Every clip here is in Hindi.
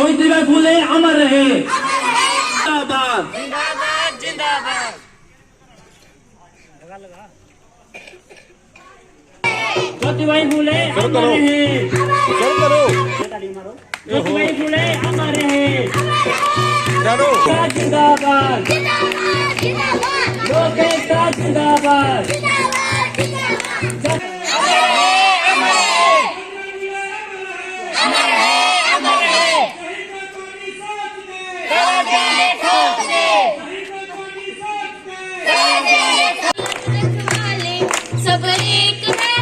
सावित्रीबाई फुले अमर रहे। जिंदाबाद जिंदाबाद जिंदाबाद। ज्योतिबाई फुले अमर रहे। ज्योतिबाई फुले अमर रहे। जिंदाबाद लोक एकता जिंदाबाद। सब एक है,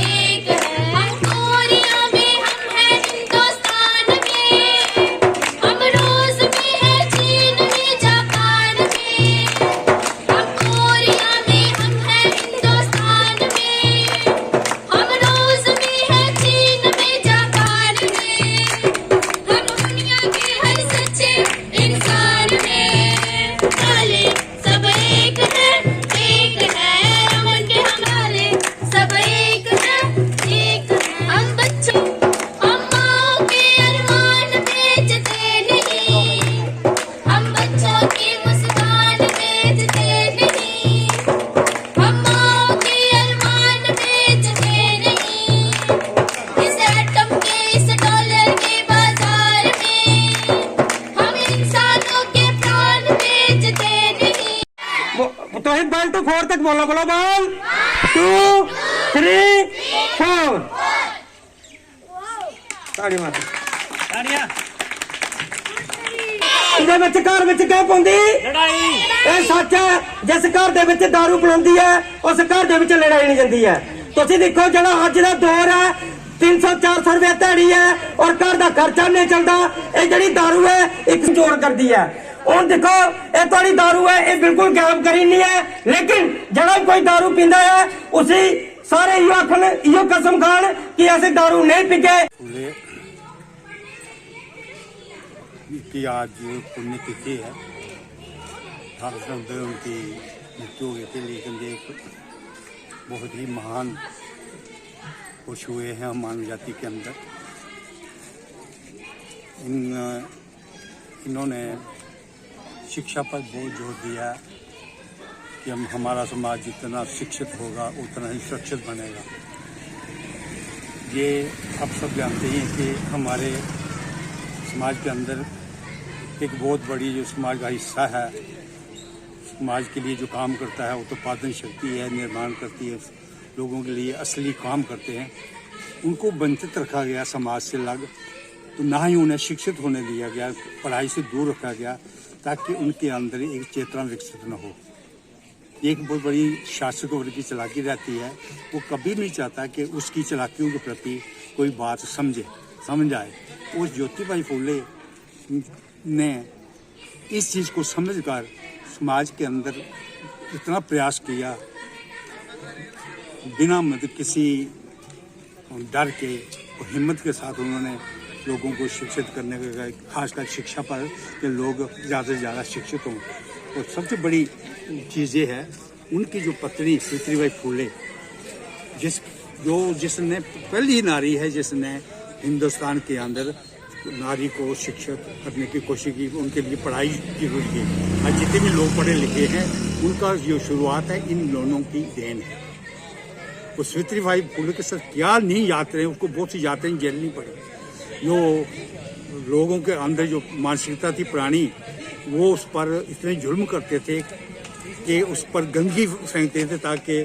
एक है। हम कोरिया में, हम हैं हिंदुस्तान में। हम रूस में है, चीन में, जापान में। हम कोरिया में, हम हैं हिंदुस्तान में। हम रूस में है, चीन में, जापान में। हम दुनिया के हर सच्चे इंसान में। वाले सब एक है, एक है। रमन के हमारे सब एक है, एक है। हम बच्चों, हम माँ के अरमान बेचते नहीं। हम बच्चों की मुस्कान बेचते नहीं। हम माँ के अरमान बेचते नहीं। इस एटम के, इस डॉलर के बाजार में हम इंसानों के प्राण बेचते नहीं। तो 1 to 4 तक बोलो। बोलो 1 2 3 4। ताड़ी मार ਇਹਦੇ ਵਿੱਚ ਘਰ ਵਿੱਚ ਕਿਉਂ ਪਾਉਂਦੀ लड़ाई। ਇਹ ਸੱਚ ਹੈ। ਜਿਸ ਘਰ ਦੇ ਵਿੱਚ दारू ਪਲਾਉਂਦੀ ਹੈ ਉਸ ਘਰ ਦੇ ਵਿੱਚ ਲੜਾਈ ਨਹੀਂ ਜਾਂਦੀ ਹੈ। ਤੁਸੀਂ ਦੇਖੋ ਜਿਹੜਾ ਅੱਜ ਦਾ ਦੌਰ ਹੈ 300-400 ਰੁਪਏ ਦਿਹਾੜੀ ਹੈ ਔਰ ਘਰ ਦਾ ਖਰਚਾ ਨਹੀਂ ਚੱਲਦਾ। ਇਹ ਜਿਹੜੀ दारू ਹੈ ਇੱਕ ਜੋੜ ਕਰਦੀ ਹੈ। ਹੁਣ ਦੇਖੋ ਇਹ ਤੁਹਾਡੀ दारू है, ये बिल्कुल गैम करी नहीं है। लेकिन जरा कोई दारू पींदा है उसी सारे यो आखन यो कसम खान कि ऐसे दारू नहीं पीके। फुले की आज पुण्यतिथि है। 1890 उनकी मृत्यु हो गई थी, लेकिन ये एक बहुत ही महान पुरुष हुए हैं मानव जाति के अंदर। इन्होंने शिक्षा पर बहुत जोर दिया कि हमारा समाज जितना शिक्षित होगा उतना ही सुरक्षित बनेगा। ये आप सब जानते हैं कि हमारे समाज के अंदर एक बहुत बड़ी जो समाज का हिस्सा है, समाज के लिए जो काम करता है, उत्पादन शक्ति है, निर्माण करती है, लोगों के लिए असली काम करते हैं, उनको वंचित रखा गया समाज से अलग। तो ना ही उन्हें शिक्षित होने दिया गया, पढ़ाई से दूर रखा गया ताकि उनके अंदर एक चेतना विकसित न हो। एक बहुत बड़ी शासक वर्ग की चालाकी रहती है, वो कभी नहीं चाहता कि उसकी चालाकियों के प्रति कोई बात समझ आए। उस ज्योतिबाई फुले ने इस चीज़ को समझकर समाज के अंदर इतना प्रयास किया, बिना मतलब किसी डर के और हिम्मत के साथ उन्होंने लोगों को शिक्षित करने का, खासकर शिक्षा पर कि लोग ज़्यादा से ज़्यादा शिक्षित हों। और सबसे बड़ी चीज़ ये है उनकी जो पत्नी सावित्रीबाई फुले, जिसने पहली नारी है जिसने हिंदुस्तान के अंदर नारी को शिक्षित करने की कोशिश की, उनके लिए पढ़ाई की हुई थी। आज जितने भी लोग पढ़े लिखे हैं उनका जो शुरुआत है इन दोनों की देन है। वो सावित्रीबाई फुले के साथ क्या नहीं यात्राएं, उसको बहुत सी यात्राएं झेलनी पड़ी। जो लोगों के अंदर जो मानसिकता थी पुरानी, वो उस पर इतने जुल्म करते थे कि उस पर गंदगी फेंकते थे ताकि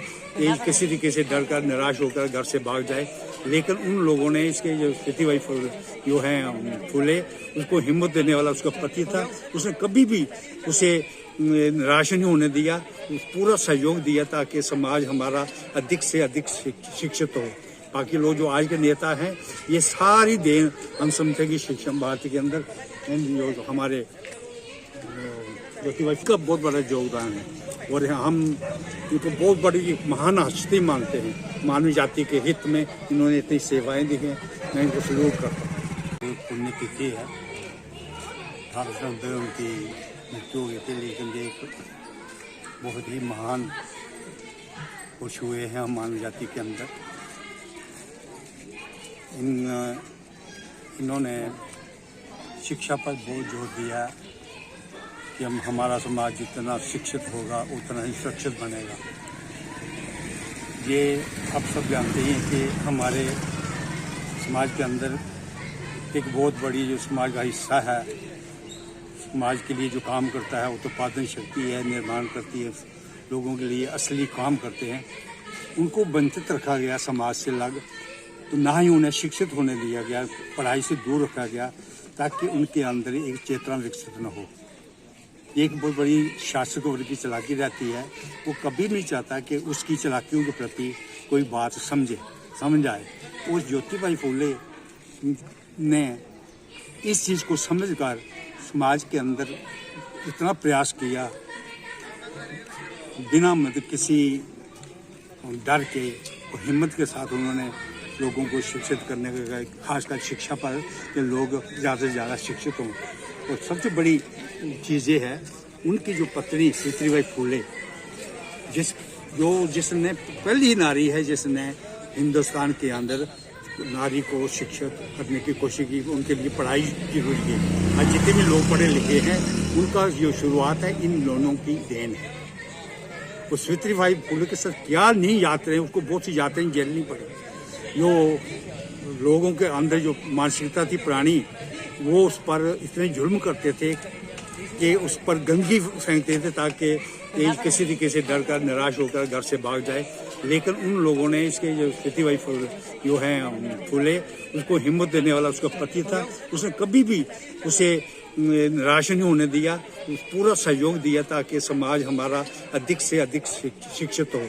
किसी तरीके से डर कर निराश होकर घर से भाग जाए। लेकिन उन लोगों ने इसके जो सावित्रीबाई जो हैं फुले, उसको हिम्मत देने वाला उसका पति था, उसने कभी भी उसे निराश नहीं होने दिया, पूरा सहयोग दिया ताकि समाज हमारा अधिक से अधिक शिक्षित हो। बाकी लोग जो आज के नेता हैं ये सारी देन हम समझते कि शिक्षा भारत के अंदर जो हमारे ज्योतिबाई का बहुत बड़ा योगदान है और हम इनको बहुत बड़ी महान हस्ती मानते हैं। मानव जाति के हित में इन्होंने इतनी सेवाएं दी हैं, मैं इनको सलूट करता हूँ। पुण्यतिथि है, 1890 उनकी मृत्यु हो गई थी, लेकिन ये एक बहुत ही महान पुरुष हुए हैं मानव जाति के अंदर। इन्होंने शिक्षा पर बहुत जोर दिया कि हमारा समाज जितना शिक्षित होगा उतना ही सुरक्षित बनेगा। ये आप सब जानते हैं कि हमारे समाज के अंदर एक बहुत बड़ी जो समाज का हिस्सा है, समाज के लिए जो काम करता है, उत्पादन शक्ति है, निर्माण करती है, लोगों के लिए असली काम करते हैं, उनको वंचित रखा गया समाज से अलग। तो ना ही उन्हें शिक्षित होने दिया गया, पढ़ाई से दूर रखा गया ताकि उनके अंदर एक चेतना विकसित न हो। एक बहुत बड़ी शासक वर्ग की चालाकी रहती है, वो कभी नहीं चाहता कि उसकी चालाकियों के प्रति कोई बात समझ आए। उस ज्योतिबाई फूले ने इस चीज़ को समझकर समाज के अंदर इतना प्रयास किया, बिना मतलब किसी डर के और हिम्मत के साथ उन्होंने लोगों को शिक्षित करने का, खासकर शिक्षा पर कि लोग ज़्यादा से ज़्यादा शिक्षित हों। और सबसे बड़ी चीज़ ये है उनकी जो पत्नी सावित्रीबाई फूले, जिसने पहली नारी है जिसने हिंदुस्तान के अंदर नारी को शिक्षित करने की कोशिश की, उनके लिए पढ़ाई जरूरी की। आज जितने भी लोग पढ़े लिखे हैं उनका जो शुरुआत है इन दोनों की देन है। तो सावित्रीबाई फूले के साथ क्या नहीं यात्राएं, उसको बहुत सी यात्राएं झेलनी पड़ी। जो लोगों के अंदर जो मानसिकता थी पुरानी, वो उस पर इतने जुल्म करते थे कि उस पर गंदगी फेंकते थे ताकि किसी तरीके से डर कर निराश होकर घर से भाग जाए। लेकिन उन लोगों ने इसके जो सावित्रीबाई जो है फूले, उसको हिम्मत देने वाला उसका पति था, उसने कभी भी उसे निराश नहीं होने दिया, पूरा सहयोग दिया ताकि समाज हमारा अधिक से अधिक शिक्षित हो।